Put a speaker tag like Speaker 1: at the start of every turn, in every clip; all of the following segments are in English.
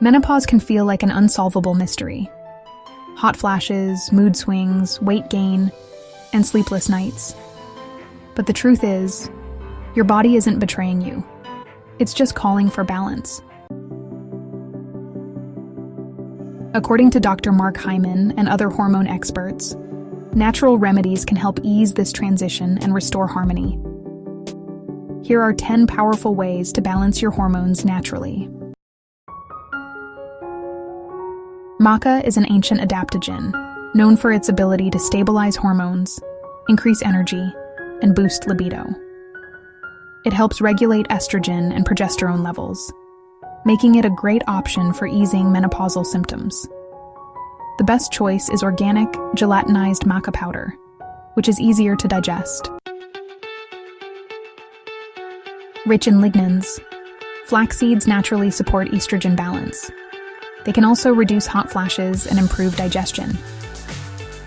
Speaker 1: Menopause can feel like an unsolvable mystery. Hot flashes, mood swings, weight gain, and sleepless nights. But the truth is, your body isn't betraying you. It's just calling for balance. According to Dr. Mark Hyman and other hormone experts, natural remedies can help ease this transition and restore harmony. Here are 10 powerful ways to balance your hormones naturally. Maca is an ancient adaptogen, known for its ability to stabilize hormones, increase energy, and boost libido. It helps regulate estrogen and progesterone levels, making it a great option for easing menopausal symptoms. The best choice is organic, gelatinized maca powder, which is easier to digest. Rich in lignans, flax seeds naturally support estrogen balance. They can also reduce hot flashes and improve digestion.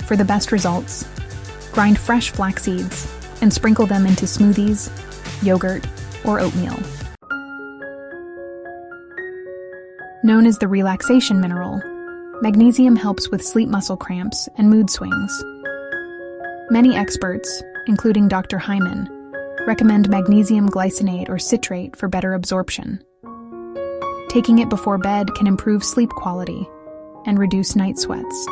Speaker 1: For the best results, grind fresh flax seeds and sprinkle them into smoothies, yogurt, or oatmeal. Known as the relaxation mineral, magnesium helps with sleep muscle cramps and mood swings. Many experts, including Dr. Hyman, recommend magnesium glycinate or citrate for better absorption. Taking it before bed can improve sleep quality and reduce night sweats.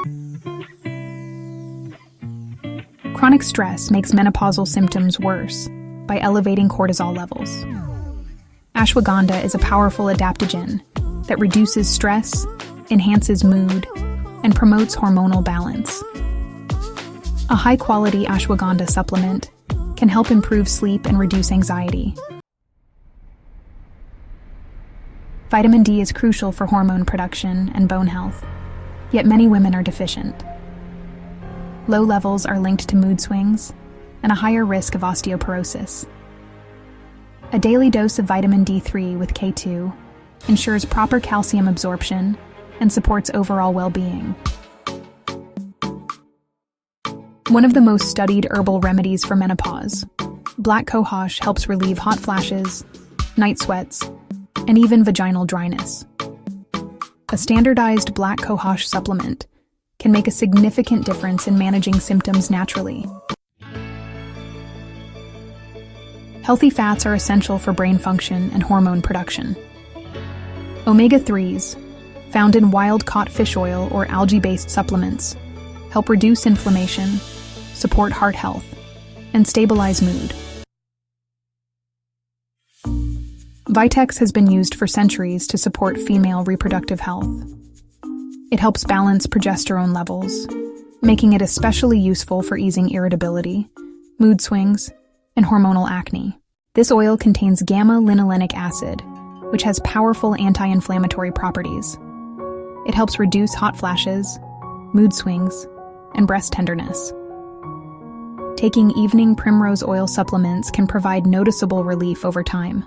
Speaker 1: Chronic stress makes menopausal symptoms worse by elevating cortisol levels. Ashwagandha is a powerful adaptogen that reduces stress, enhances mood, and promotes hormonal balance. A high-quality ashwagandha supplement can help improve sleep and reduce anxiety. Vitamin D is crucial for hormone production and bone health, yet many women are deficient. Low levels are linked to mood swings and a higher risk of osteoporosis. A daily dose of vitamin D3 with K2 ensures proper calcium absorption and supports overall well-being. One of the most studied herbal remedies for menopause, black cohosh helps relieve hot flashes, night sweats, and even vaginal dryness. A standardized black cohosh supplement can make a significant difference in managing symptoms naturally. Healthy fats are essential for brain function and hormone production. Omega-3s, found in wild-caught fish oil or algae-based supplements, help reduce inflammation, support heart health, and stabilize mood. Vitex has been used for centuries to support female reproductive health. It helps balance progesterone levels, making it especially useful for easing irritability, mood swings, and hormonal acne. This oil contains gamma-linolenic acid, which has powerful anti-inflammatory properties. It helps reduce hot flashes, mood swings, and breast tenderness. Taking evening primrose oil supplements can provide noticeable relief over time.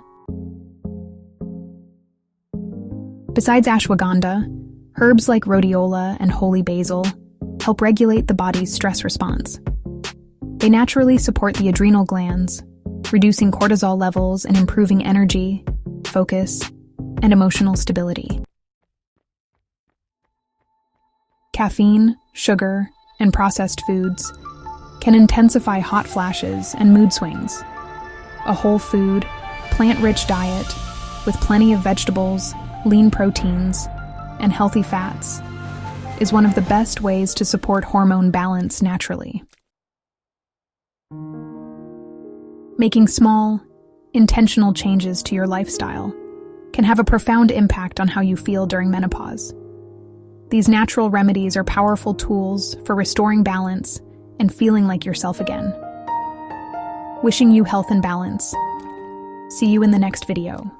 Speaker 1: Besides ashwagandha, herbs like rhodiola and holy basil help regulate the body's stress response. They naturally support the adrenal glands, reducing cortisol levels and improving energy, focus, and emotional stability. Caffeine, sugar, and processed foods can intensify hot flashes and mood swings. A whole food, plant-rich diet with plenty of vegetables, lean proteins, and healthy fats is one of the best ways to support hormone balance naturally. Making small, intentional changes to your lifestyle can have a profound impact on how you feel during menopause. These natural remedies are powerful tools for restoring balance and feeling like yourself again. Wishing you health and balance. See you in the next video.